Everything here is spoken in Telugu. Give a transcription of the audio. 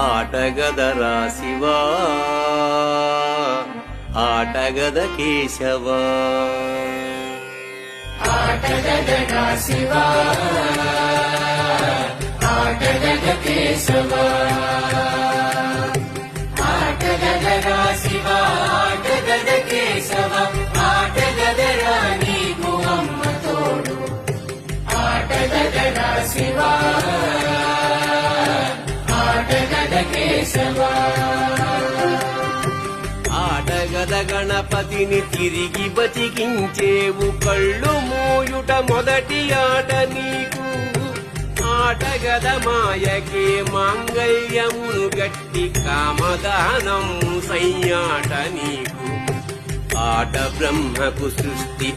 ఆటగదరా శివా, ఆటగద కేశవా, ఆటగదరా శివా, ఆటగద కేశవా, ఆటగదరా శివా, ఆటగద కేశవ, ఆటగదరా నీకు అమ్మ తోడు, ఆటగదరా శివా, ఆటగద కేశవా. ఆటగద గణపతిని తిరిగి బతికించేవు, కళ్ళు మూయుట మొదటి ఆట నీకు. ఆటగద మాయకే మాంగళ్యమును గట్టి కామదానం సయ్యాట నీకు. ఆట బ్రహ్మకు సృష్టి